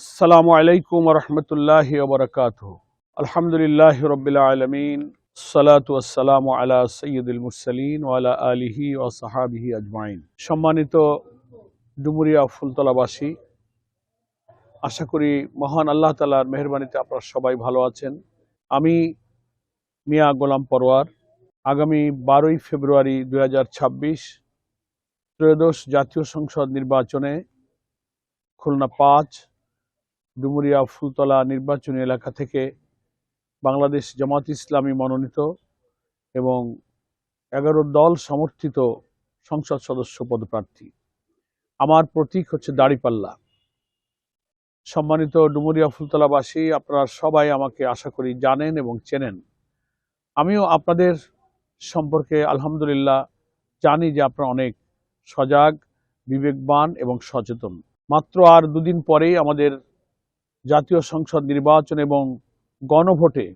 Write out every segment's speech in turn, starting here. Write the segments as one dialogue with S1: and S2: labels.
S1: আসসালামু আলাইকুম ওয়া রাহমাতুল্লাহি ওয়া বারাকাতুহু। আলহামদুলিল্লাহি রাব্বিল আলামিন। সালাতু ওয়াসসালামু আলা সাইয়্যিদিল মুরসালিন ওয়া আলা আলিহি ওয়া সাহবিহি আজমাইন। সম্মানিত ডুমুরিয়া ফুলতলাবাসী, আশা করি মহান আল্লাহ তাআলার মেহেরবানিতে আপনারা সবাই ভালো আছেন। আমি মিয়া গোলাম পরোয়ার আগামী 12ই ফেব্রুয়ারি 2026 ত্রয়োদশ জাতীয় সংসদ নির্বাচনে খুলনা 5 ডুমুরিয়া ফুলতলা নির্বাচনী এলাকা থেকে বাংলাদেশ জামাত ইসলামী মনোনীত এবং 11 দল সমর্থিত সংসদ সদস্য পদপ্রার্থী। আমার প্রতীক হচ্ছে দাড়িপাল্লা। সম্মানিত ডুমুরিয়া ফুলতলাবাসী, আপনারা সবাই আমাকে আশা করি জানেন এবং চেনেন। আমিও আপনাদের সম্পর্কে আলহামদুলিল্লাহ জানি যে আপনারা অনেক সজাগ, বিবেকবান এবং সচেতন। মাত্র আর দুদিন পরেই আমাদের জাতীয় সংসদ নির্বাচন এবং গণভোটে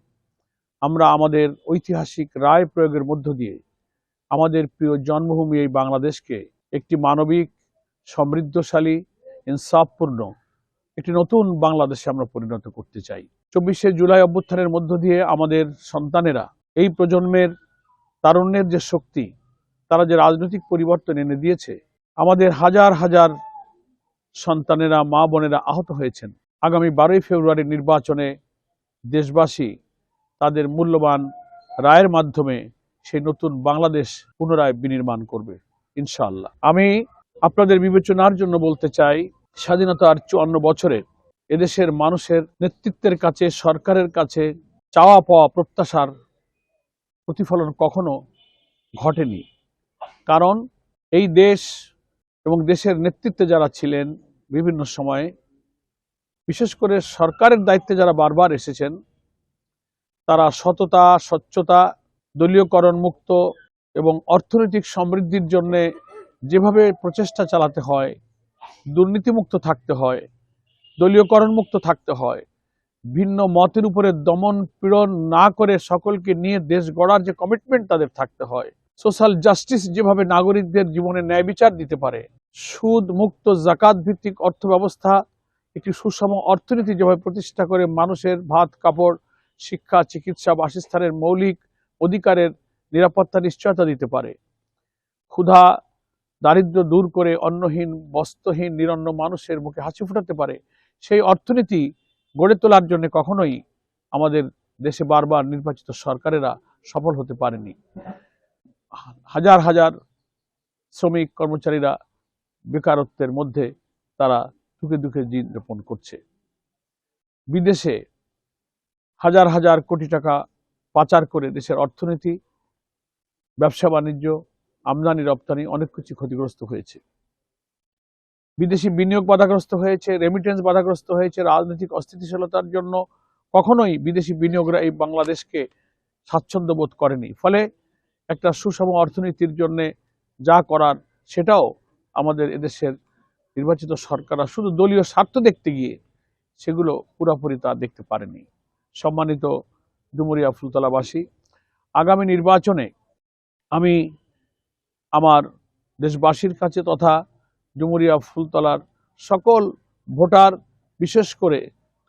S1: আমরা আমাদের ঐতিহাসিক রায় প্রয়োগের মধ্য দিয়ে আমাদের প্রিয় জন্মভূমি এই বাংলাদেশকে একটি মানবিক, সমৃদ্ধশালী, ইনসাফপূর্ণ একটি নতুন বাংলাদেশে আমরা পরিণত করতে চাই। 24শে জুলাই অভ্যুত্থানের মধ্য দিয়ে আমাদের সন্তানেরা, এই প্রজন্মের তারুণ্যের যে শক্তি, তারা যে রাজনৈতিক পরিবর্তন এনে দিয়েছে, আমাদের হাজার হাজার সন্তানেরা, মা বোনেরা আহত হয়েছেন। আগামী 12ই ফেব্রুয়ারি নির্বাচনে দেশবাসী তাদের মূল্যবান রায়ের মাধ্যমে সেই নতুন বাংলাদেশ পুনরায় বিনির্মাণ করবে ইনশাআল্লাহ। আমি আপনাদের বিবেচনার জন্য বলতে চাই, স্বাধীনতার 54 বছরে এদেশের মানুষের নেতৃত্বের কাছে, সরকারের কাছে চাওয়া পাওয়া, প্রত্যাশার প্রতিফলন কখনো ঘটেনি। কারণ এই দেশ এবং দেশের নেতৃত্বে যারা ছিলেন বিভিন্ন সময়ে, বিশেষ করে সরকারের দায়িত্বে যারা বারবার এসেছেন, তারা সততা, স্বচ্ছতা, দলীয়করণ মুক্ত এবং অর্থনৈতিক সমৃদ্ধির জন্য যেভাবে প্রচেষ্টা চালাতে হয়, দুর্নীতিমুক্ত থাকতে হয়, দলীয়করণ মুক্ত থাকতে হয়, ভিন্ন মতের উপরে দমন পীড়ন না করে সকলকে নিয়ে দেশ গড়ার যে কমিটমেন্ট তাদের থাকতে হয়, সোশ্যাল জাস্টিস যেভাবে নাগরিকদের জীবনে ন্যায় বিচার দিতে পারে, সুদ মুক্ত জাকাত ভিত্তিক অর্থ ব্যবস্থা, একটি সুষম অর্থনীতি যেভাবে প্রতিষ্ঠা করে মানুষের ভাত, কাপড়, শিক্ষা, চিকিৎসা, বাসস্থানের মৌলিক অধিকারের নিরাপত্তা নিশ্চয়তা দিতে পারে, ক্ষুধা দারিদ্র্য দূর করে অন্নহীন, বস্ত্রহীন, নিরন্ন মানুষের মুখে হাসি ফোটাতে পারে, সেই অর্থনীতি গড়ে তোলার জন্য কখনোই আমাদের দেশে বারবার নির্বাচিত সরকারেরা সফল হতে পারেনি। হাজার হাজার শ্রমিক কর্মচারীরা বেকারত্বের মধ্যে তারা দুঃখে দুঃখে দিন যাপন করছে। বিদেশে হাজার হাজার কোটি টাকা পাচার করে দেশের অর্থনীতি, ব্যবসা বাণিজ্য, আমদানি রপ্তানি অনেক কিছু ক্ষতিগ্রস্ত হয়েছে। বিদেশি বিনিয়োগ বাধাগ্রস্ত হয়েছে, রেমিটেন্স বাধাগ্রস্ত হয়েছে। রাজনৈতিক অস্থিতিশীলতার জন্য কখনোই বিদেশি বিনিয়োগরা এই বাংলাদেশকে স্বাচ্ছন্দ্য বোধ করেনি। ফলে একটা সুষম অর্থনীতির জন্য যা করার সেটাও আমাদের এদেশের নির্বাচিত সরকাররা শুধু দলীয় স্বার্থ দেখতে গিয়ে সেগুলো পুরোপুরি তা দেখতে পারেনি। সম্মানিত ডুমুরিয়া ফুলতলাবাসী, আগামী নির্বাচনে আমি আমার দেশবাসীর কাছে তথা ডুমুরিয়া ফুলতলার সকল ভোটার, বিশেষ করে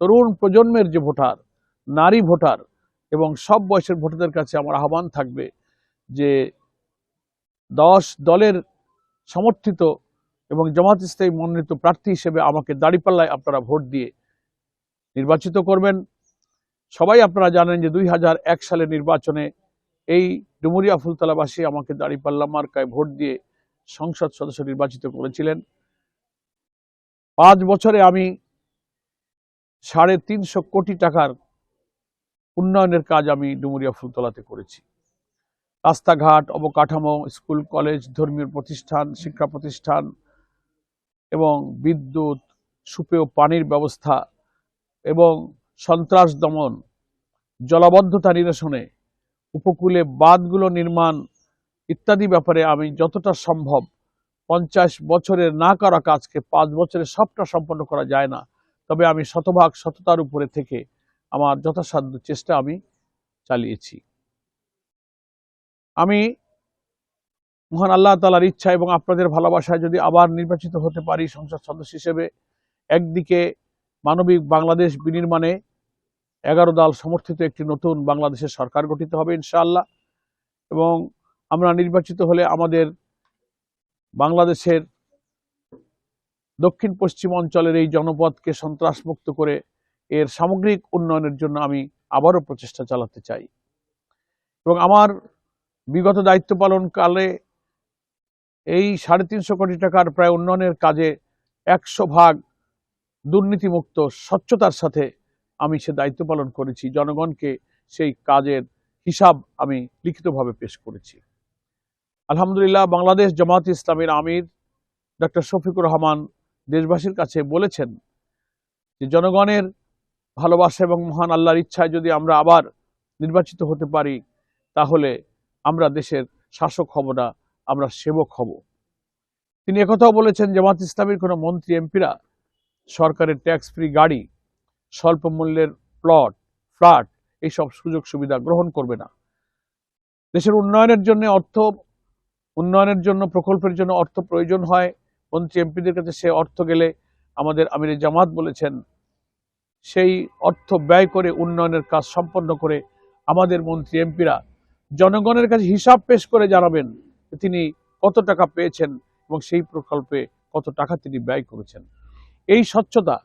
S1: তরুণ প্রজন্মের যে ভোটার, নারী ভোটার এবং সব বয়সের ভোটারদের কাছে আমার আহ্বান থাকবে যে 10 দলের সমর্থিত এবং জামাত ইসলামী মনোনীত প্রার্থী হিসেবে আমাকে দাঁড়িপাল্লায় আপনারা ভোট দিয়ে নির্বাচিত করবেন। সবাই আপনারা জানেন যে 2001 সালের নির্বাচনে এই ডুমুরিয়া ফুলতলাবাসী আমাকে দাঁড়িপাল্লা মার্কায় ভোট দিয়ে সংসদ সদস্য নির্বাচিত করেছিলেন। 5 বছরে আমি 350 কোটি টাকার উন্নয়নের কাজ আমি ডুমুরিয়া ফুলতলাতে করেছি। রাস্তাঘাট, অবকাঠামো, স্কুল, কলেজ, ধর্মীয় প্রতিষ্ঠান, শিক্ষা প্রতিষ্ঠান এবং বিদ্যুৎ, সুপেয় পানির ব্যবস্থা এবং সন্ত্রাস দমন, জলাবদ্ধতা নিরসনে, উপকূলে বাঁধগুলো নির্মাণ ইত্যাদি ব্যাপারে আমি যতটা সম্ভব 50 বছরের না করা কাজকে 5 বছরে সবটা সম্পন্ন করা যায় না, তবে আমি শতভাগ সততার উপরে থেকে আমার যথাসাধ্য চেষ্টা আমি চালিয়েছি। আমি মহান আল্লাহ তাআলার ইচ্ছা এবং আপনাদের ভালোবাসায় যদি আবার নির্বাচিত হতে পারি সংসদ সদস্য হিসেবে, একদিকে মানবিক বাংলাদেশ বিনির্মাণে 11 দল সমর্থিত একটি নতুন বাংলাদেশের সরকার গঠিত হবে ইনশাআল্লাহ। এবং আমরা নির্বাচিত হলে আমাদের বাংলাদেশের দক্ষিণ পশ্চিম অঞ্চলের এই জনপদকে সন্ত্রাসমুক্ত করে এর সামগ্রিক উন্নয়নের জন্য আমি আবারও প্রচেষ্টা চালাতে চাই। এবং আমার বিগত দায়িত্ব পালনকালে এই 350 কোটি টাকার প্রায় উন্নয়নের কাজে 100% দুর্নীতিমুক্ত স্বচ্ছতার সাথে আমি সে দায়িত্ব পালন করেছি। জনগণকে সেই কাজের হিসাব আমি লিখিতভাবে পেশ করেছি। আলহামদুলিল্লাহ, বাংলাদেশ জামাত ইসলামীর আমির ডক্টর শফিকুর রহমান দেশবাসীর কাছে বলেছেন যে জনগণের ভালোবাসা এবং মহান আল্লাহর ইচ্ছায় যদি আমরা আবার নির্বাচিত হতে পারি তাহলে আমরা দেশের শাসক হব না, আমরা সেবক হব। তিনি একথাও বলেছেন জামাত ইসলামীর কোনো মন্ত্রী এমপিরা সরকারের ট্যাক্স ফ্রি গাড়ি, স্বল্প মূল্যের প্লট, ফ্ল্যাট এইসব সুযোগ সুবিধা গ্রহণ করবে না। দেশের উন্নয়নের জন্য প্রকল্পের জন্য অর্থ প্রয়োজন হয়। মন্ত্রী এমপিদের কাছে সে অর্থ গেলে আমাদের আমিরে জামাত বলেছেন সেই অর্থ ব্যয় করে উন্নয়নের কাজ সম্পন্ন করে আমাদের মন্ত্রী এমপিরা জনগণের কাছে হিসাব পেশ করে জানাবেন তিনি কত টাকা পেয়েছেন এবং সেই প্রকল্পে কত টাকা তিনি ব্যয় করেছেন। এই স্বচ্ছতা,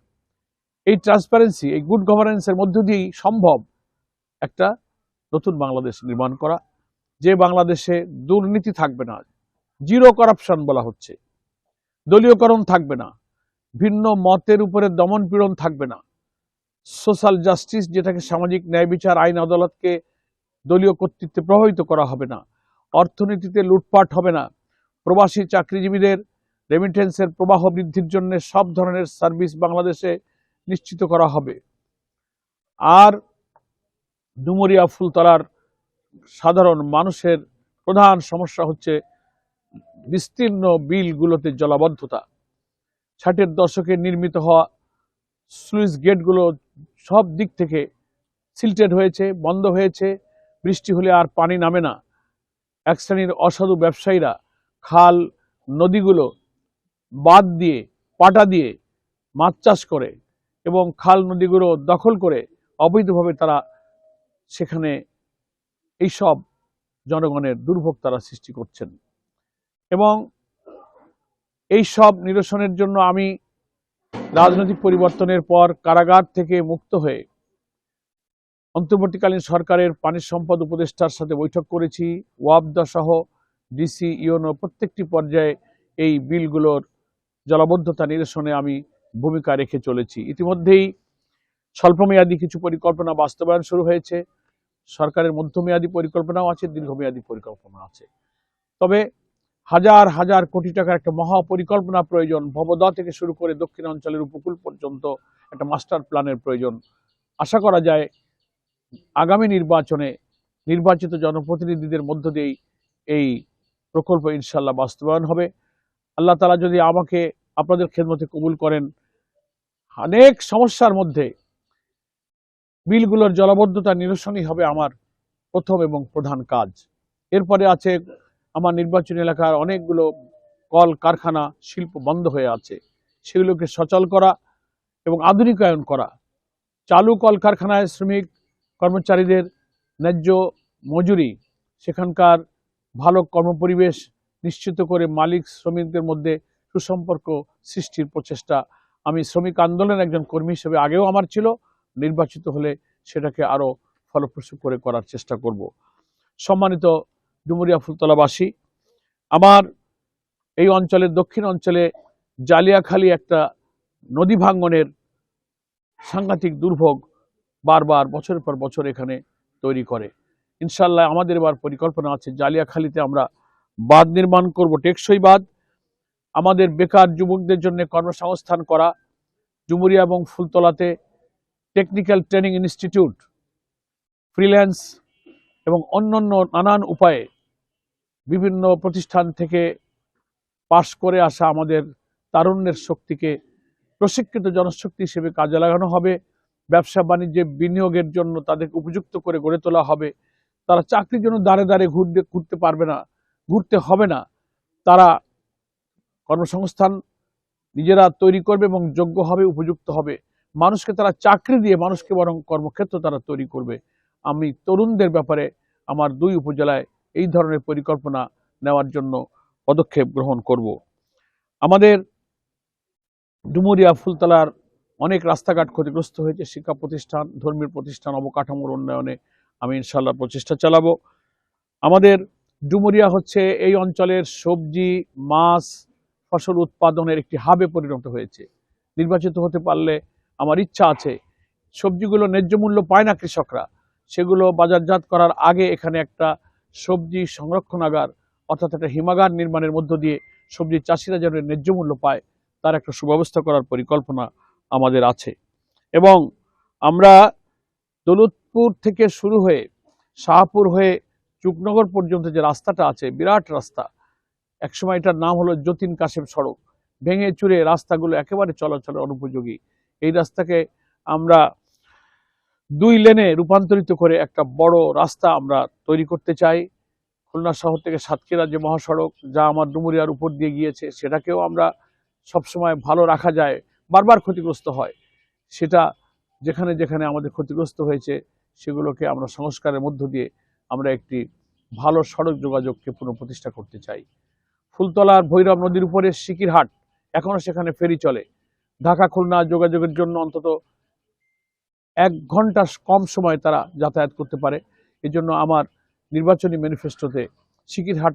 S1: এই ট্রান্সপারেন্সি, এই গুড গভর্নেন্সের মধ্য দিয়েই সম্ভব একটা নতুন বাংলাদেশ নির্মাণ করা, যে বাংলাদেশে দুর্নীতি থাকবে না, জিরো করাপশন বলা হচ্ছে, দলীয়করণ থাকবে না, ভিন্ন মতের উপরে দমন পীড়ন থাকবে না, সোশ্যাল জাস্টিস যেটাকে সামাজিক ন্যায় বিচার আইন আদালতকে দলীয় কর্তৃত্বে প্রভাবিত করা হবে না, অর্থনীতিতে লুটপাট হবে না, প্রবাসী চাকরিজীবীদের রেমিটেন্সের প্রবাহ বৃদ্ধির জন্য সব ধরনের সার্ভিস বাংলাদেশে নিশ্চিত করা হবে। আর ডুমুরিয়া ফুলতলার সাধারণ মানুষের প্রধান সমস্যা হচ্ছে বিস্তীর্ণ বিলগুলোতে জলাবদ্ধতা। 60-এর দশকে নির্মিত হওয়া স্লুইস গেটগুলো সব দিক থেকে সিল্টেড হয়েছে, বন্ধ হয়েছে, বৃষ্টি হলে আর পানি নামে না। এক শ্রেণীর অসাধু ব্যবসায়ীরা খাল নদীগুলো বাদ দিয়ে, পাটা দিয়ে মাছ চাষ করে এবং খাল নদীগুলো দখল করে অবৈধভাবে তারা সেখানে এইসব জনগণের দুর্ভোগ তারা সৃষ্টি করছেন। এবং এই সব নিরসনের জন্য আমি রাজনৈতিক পরিবর্তনের পর কারাগার থেকে মুক্ত হয়ে অন্তর্বর্তীকালীন সরকারের পানি সম্পদ উপদেষ্টার সাথে বৈঠক করেছি। ওয়াবদা সহ ডিসি, ইউনো প্রত্যেকটি পর্যায়ে এই বিলগুলোর জলাবদ্ধতা নিরসনে আমি ভূমিকা রেখে চলেছি। ইতিমধ্যেই স্বল্পমেয়াদী কিছু পরিকল্পনা বাস্তবায়ন শুরু হয়েছে, সরকারের মধ্যমেয়াদী পরিকল্পনাও আছে, দীর্ঘমেয়াদী পরিকল্পনা আছে। তবে হাজার হাজার কোটি টাকার একটা মহা পরিকল্পনা প্রয়োজন। ভবদা থেকে শুরু করে দক্ষিণাঞ্চলের উপকূল পর্যন্ত একটা মাস্টার প্ল্যানের প্রয়োজন। আশা করা যায় আগামী নির্বাচনে নির্বাচিত জনপ্রতিনিধিদের মধ্য দিয়েই এই প্রকল্প ইনশাল্লাহ বাস্তবায়ন হবে। আল্লাহ তাআলা যদি আমাকে আপনাদের খেদমতে কবুল করেন, অনেক সমস্যার মধ্যে বিলগুলোর জলাবদ্ধতা নিরসনই হবে আমার প্রথম এবং প্রধান কাজ। এরপরে আছে আমার নির্বাচনী এলাকার অনেকগুলো কল কারখানা, শিল্প বন্ধ হয়ে আছে, সেগুলোকে সচল করা এবং আধুনিকায়ন করা। চালু কল কারখানায় শ্রমিক কর্মচারীদের ন্যায্য মজুরি, সেখানকার ভালো কর্মপরিবেশ নিশ্চিত করে মালিক শ্রমিকদের মধ্যে সুসম্পর্ক সৃষ্টির প্রচেষ্টা আমি শ্রমিক আন্দোলনের একজন কর্মী হিসেবে আগেও আমার ছিল, নির্বাচিত হলে সেটাকে আরো ফলপ্রসূ করে করার চেষ্টা করব। সম্মানিত ডুমুরিয়া ফুলতলাবাসী, আমার এই অঞ্চলের দক্ষিণ অঞ্চলে জালিয়াখালী একটা নদী ভাঙ্গনের সাংঘাতিক দুর্ভোগ বারবার বছরের পর বছর এখানে তৈরি করে। ইনশাল্লাহ আমাদের এবার পরিকল্পনা আছে জালিয়াখালীতে আমরা বাঁধ নির্মাণ করব, টেকসই বাঁধ। আমাদের বেকার যুবকদের জন্য কর্মসংস্থান করা, ডুমুরিয়া এবং ফুলতলাতে টেকনিক্যাল ট্রেনিং ইনস্টিটিউট, ফ্রিল্যান্স এবং অন্যান্য নানান উপায়ে বিভিন্ন প্রতিষ্ঠান থেকে পাশ করে আসা আমাদের তারুণ্যের শক্তিকে প্রশিক্ষিত জনশক্তি হিসেবে কাজে লাগানো হবে। ব্যবসা বাণিজ্যে বিনিয়োগের জন্য তাদের উপযুক্ত করে গড়ে তোলা হবে। তারা চাকরির জন্য দাঁড়ে দাঁড়ে ঘুরতে পারবে না, ঘুরতে হবে না। তারা কর্মসংস্থান নিজেরা তৈরি করবে এবং যোগ্য হবে, উপযুক্ত হবে। মানুষকে তারা চাকরি দিয়ে মানুষকে বরং কর্মক্ষেত্র তারা তৈরি করবে। আমি তরুণদের ব্যাপারে আমার 2 উপজেলায় এই ধরনের পরিকল্পনা নেওয়ার জন্য পদক্ষেপ গ্রহণ করব। আমাদের ডুমুরিয়া ফুলতলার অনেক রাস্তাঘাট ক্ষতিগ্রস্ত হয়েছে, শিক্ষা প্রতিষ্ঠান, ধর্মীয় প্রতিষ্ঠান, অবকাঠামোর উন্নয়নে আমি ইনশাআল্লাহ প্রচেষ্টা চালাবো। আমাদের ডুমুরিয়া হচ্ছে এই অঞ্চলের সবজি, মাছ, ফসল উৎপাদনের একটি হাবে পরিণত হয়েছে। নির্বাচিত হতে পারলে আমার ইচ্ছা আছে, সবজিগুলো ন্যায্য মূল্য পায় না কৃষকরা, সেগুলো বাজারজাত করার আগে এখানে একটা সবজি সংরক্ষণাগার অর্থাৎ একটা হিমাগার নির্মাণের মধ্য দিয়ে সবজি চাষিরা যেন ন্যায্য মূল্য পায় তার একটা সুব্যবস্থা করার পরিকল্পনা আমাদের আছে। এবং আমরা দৌলতপুর থেকে শুরু হয়ে শাহপুর হয়ে চুকনগর পর্যন্ত যে রাস্তাটা আছে, বিরাট রাস্তা, একসময় এটার নাম হলো যতীন কাশেম সড়ক, ভেঙে চুরে রাস্তাগুলো একেবারে চলাচলের অনুপযোগী। এই রাস্তাকে আমরা 2 লেনে রূপান্তরিত করে একটা বড় রাস্তা আমরা তৈরি করতে চাই। খুলনা শহর থেকে সাতক্ষীরা যে মহাসড়ক, যা আমার ডুমুরিয়ার উপর দিয়ে গিয়েছে, সেটাকেও আমরা সবসময় ভালো রাখা যায়, বারবার ক্ষতিগ্রস্ত হয়। সেটা যেখানে যেখানে আমাদের ক্ষতিগ্রস্ত হয়েছে সেগুলোকে আমরা সংস্কারের মধ্য দিয়ে আমরা একটি ভালো সড়ক যোগাযোগকে পুনঃপ্রতিষ্ঠা করতে চাই। ফুলতলার ভৈরব নদীর উপরে সিকিরহাট, এখনো সেখানে ফেরি চলে। ঢাকা খুলনা যোগাযোগের জন্য অন্তত 1 ঘন্টা কম সময় তারা যাতায়াত করতে পারে। এজন্য আমার নির্বাচনী ম্যানিফেস্টোতে সিকিরহাট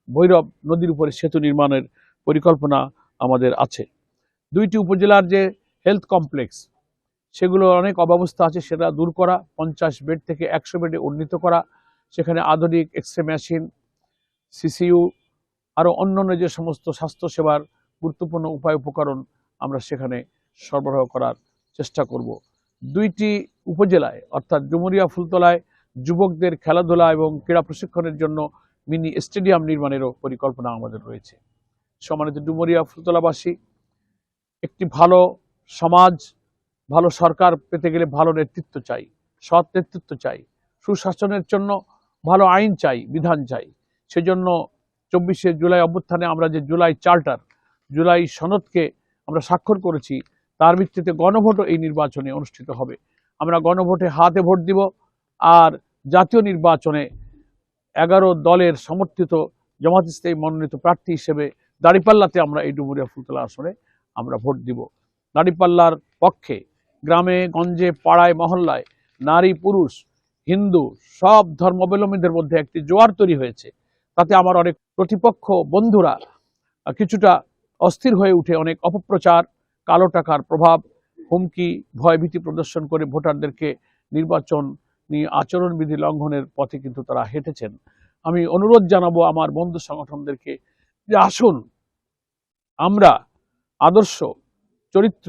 S1: ভৈরব নদীর উপরে সেতু নির্মাণের পরিকল্পনা আমাদের আছে। 2টি উপজেলার যে হেলথ কমপ্লেক্স, সেগুলো অনেক অব্যবস্থা আছে, সেটা দূর করা, 50 বেড থেকে 100 বেডে উন্নীত করা, সেখানে আধুনিক এক্সরে মেশিন, সিসিইউ, আরও অন্যান্য যে সমস্ত স্বাস্থ্যসেবার গুরুত্বপূর্ণ উপায় উপকরণ আমরা সেখানে সরবরাহ করার চেষ্টা করব। 2টি উপজেলায় অর্থাৎ ডুমুরিয়া ফুলতলায় যুবকদের খেলাধুলা এবং ক্রীড়া প্রশিক্ষণের জন্য মিনি স্টেডিয়াম নির্মাণেরও পরিকল্পনা আমাদের রয়েছে। সম্মানিত ডুমুরিয়া ফুলতলাবাসী, একটি ভালো সমাজ, ভালো সরকার পেতে গেলে ভালো নেতৃত্ব চাই, সৎ নেতৃত্ব চাই, সুশাসনের জন্য ভালো আইন চাই, বিধান চাই। সেজন্য 24শে জুলাই অভ্যুত্থানে আমরা যে জুলাই চার্টার, জুলাই সনদকে আমরা স্বাক্ষর করেছি, তার ভিত্তিতে গণভোটও এই নির্বাচনে অনুষ্ঠিত হবে। আমরা গণভোটে হাতে ভোট দিব, আর জাতীয় নির্বাচনে 11 দলের সমর্থিত জামাত ইসলামী মনোনীত প্রার্থী হিসেবে দাঁড়িপাল্লাতে আমরা এই ডুমুরিয়া ফুলতলা আসনে আমরা ভোট দিব। দাঁড়িপাল্লার পক্ষে গ্রামে গঞ্জে পাড়ায় মহল্লায় নারী পুরুষ হিন্দু সব ধর্মাবলম্বীদের মধ্যে একটি জোয়ার তৈরি হয়েছে। তাতে আমার অনেক প্রতিপক্ষ বন্ধুরা কিছুটা অস্থির হয়ে উঠে অনেক অপপ্রচার, কালো টাকার প্রভাব, হুমকি, ভয়ভীতি প্রদর্শন করে ভোটারদেরকে নির্বাচন নিয়ে আচরণবিধি লঙ্ঘনের পথে কিন্তু তারা হেঁটেছেন। আমি অনুরোধ জানাবো আমার বন্ধু সংগঠনদেরকে যে আসুন আমরা আদর্শ, চরিত্র,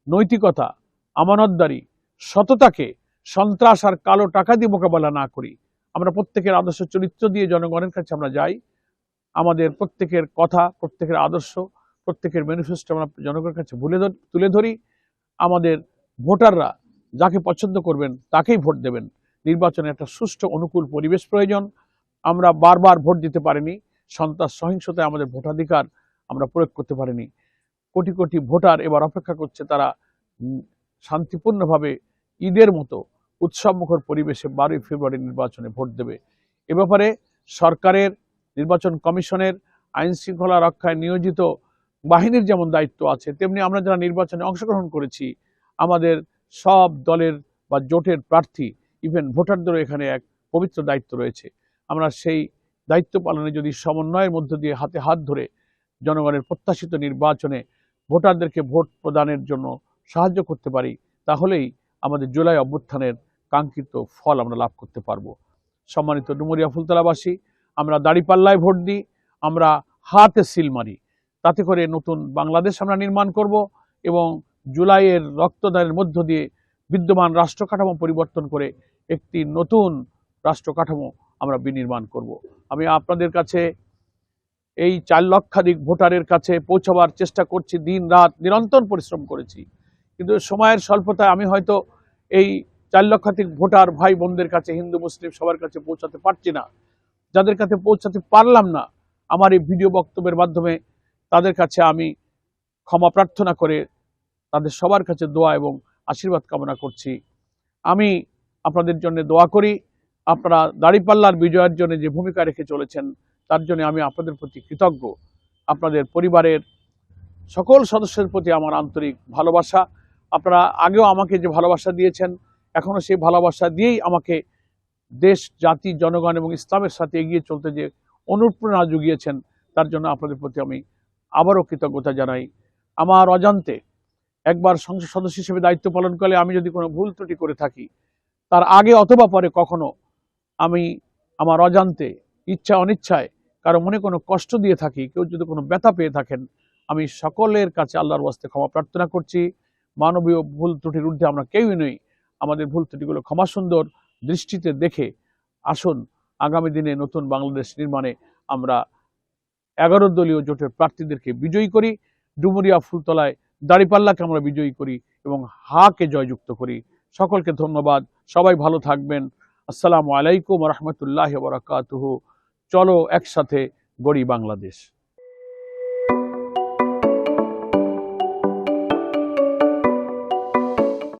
S1: নৈতিকতা, আমানতদারি, সততাকে সন্ত্রাস আর কালো টাকা দিয়ে মোকাবেলা না করি। আমরা প্রত্যেকের আদর্শ চরিত্র দিয়ে জনগণের কাছে আমরা যাই। আমাদের প্রত্যেকের কথা, প্রত্যেকের আদর্শ, প্রত্যেকের ম্যানিফেস্টো আমরা জনগণের কাছে তুলে ধরি। আমাদের ভোটাররা যাকে পছন্দ করবেন তাকেই ভোট দেবেন। নির্বাচনে একটা সুষ্ঠু অনুকূল পরিবেশ প্রয়োজন। আমরা বারবার ভোট দিতে পারিনি, সন্ত্রাস সহিংসতায় আমাদের ভোটাধিকার আমরা প্রয়োগ করতে পারিনি। কোটি কোটি ভোটার এবার অপেক্ষা করছে, তারা শান্তিপূর্ণভাবে ঈদের মতো উৎসবমুখর পরিবেশে 12ই ফেব্রুয়ারি নির্বাচনে ভোট দেবে। এ ব্যাপারে সরকারের, নির্বাচন কমিশনের, আইন শৃঙ্খলা রক্ষায় নিয়োজিত বাহিনীর যেমন দায়িত্ব আছে, তেমনি আমরা যারা নির্বাচনে অংশগ্রহণ করেছি আমাদের সব দলের বা জোটের প্রার্থী, ইভেন ভোটারদেরও এখানে এক পবিত্র দায়িত্ব রয়েছে। আমরা সেই দায়িত্ব পালনে যদি সমন্বয়ের মধ্য দিয়ে হাতে হাত ধরে জনগণের প্রত্যাশিত নির্বাচনে ভোটারদেরকে ভোট প্রদানের জন্য সাহায্য করতে পারি, তাহলেই আমাদের জুলাই অভ্যুত্থানের কাঙ্ক্ষিত ফল আমরা লাভ করতে পারবো। সম্মানিত ডুমুরিয়া ফুলতলাবাসী, আমরা দাঁড়িপাল্লায় ভোট দিই, আমরা হাতে সিল মারি, তাতে করে নতুন বাংলাদেশ আমরা নির্মাণ করব এবং জুলাইয়ের রক্তদানের মধ্য দিয়ে বিদ্যমান রাষ্ট্র কাঠামো পরিবর্তন করে একটি নতুন রাষ্ট্র কাঠামো আমরা বিনির্মাণ করব। আমি আপনাদের কাছে এই 4 লক্ষাধিক ভোটারের কাছে পৌঁছাবার চেষ্টা করছি, দিন রাত নিরন্তর পরিশ্রম করেছি, কিন্তু সময়ের স্বল্পতায় আমি হয়তো এই 4 লক্ষাধিক ভোটার ভাই বোনদের কাছে, হিন্দু মুসলিম সবার কাছে পৌঁছাতে পারছি না। যাদের কাছে পৌঁছাতে পারলাম না, আমার এই ভিডিও বক্তব্যের মাধ্যমে তাদের কাছে আমি ক্ষমা প্রার্থনা করে তাদের সবার কাছে দোয়া এবং আশীর্বাদ কামনা করছি। আমি আপনাদের জন্য দোয়া করি। আপনারা দাঁড়িপাল্লার বিজয়ের জন্য যে ভূমিকা রেখে চলেছেন তার জন্য আমি আপনাদের প্রতি কৃতজ্ঞ। আপনাদের পরিবারের সকল সদস্যের প্রতি আমার আন্তরিক ভালোবাসা। আপনারা আগেও আমাকে যে ভালোবাসা দিয়েছেন, এখনও সেই ভালোবাসা দিয়েই আমাকে দেশ, জাতি, জনগণ এবং ইসলামের সাথে এগিয়ে চলতে যে অনুপ্রেরণা জুগিয়েছেন, তার জন্য আপনাদের প্রতি আমি আবারও কৃতজ্ঞতা জানাই। আমার অজান্তে একবার সংসদ সদস্য হিসেবে দায়িত্ব পালন করলে আমি যদি কোনো ভুল ত্রুটি করে থাকি, তার আগে অথবা পরে কখনো আমি আমার অজান্তে, ইচ্ছা অনিচ্ছায় কারো মনে কোনো কষ্ট দিয়ে থাকি, কেউ যদি কোনো ব্যথা পেয়ে থাকেন, আমি সকলের কাছে আল্লাহর ওয়াস্তে ক্ষমা প্রার্থনা করছি। মানবীয় ভুল ত্রুটির ঊর্ধ্বে আমরা কেউই নই। আমাদের ভুল ত্রুটিগুলো ক্ষমা সুন্দর দৃষ্টিতে দেখে আসুন আগামী দিনে নতুন বাংলাদেশ নির্মাণে আমরা 11 দলীয় জোটের প্রার্থীদেরকে বিজয়ী করি, ডুমুরিয়া ফুলতলায় দাঁড়িপাল্লাকে আমরা বিজয়ী করি এবং হাকে জয়যুক্ত করি। সকলকে ধন্যবাদ। সবাই ভালো থাকবেন। আসসালামু আলাইকুম ওয়া রাহমাতুল্লাহি ওয়া বারাকাতুহু। চলো একসাথে গড়ি বাংলাদেশ।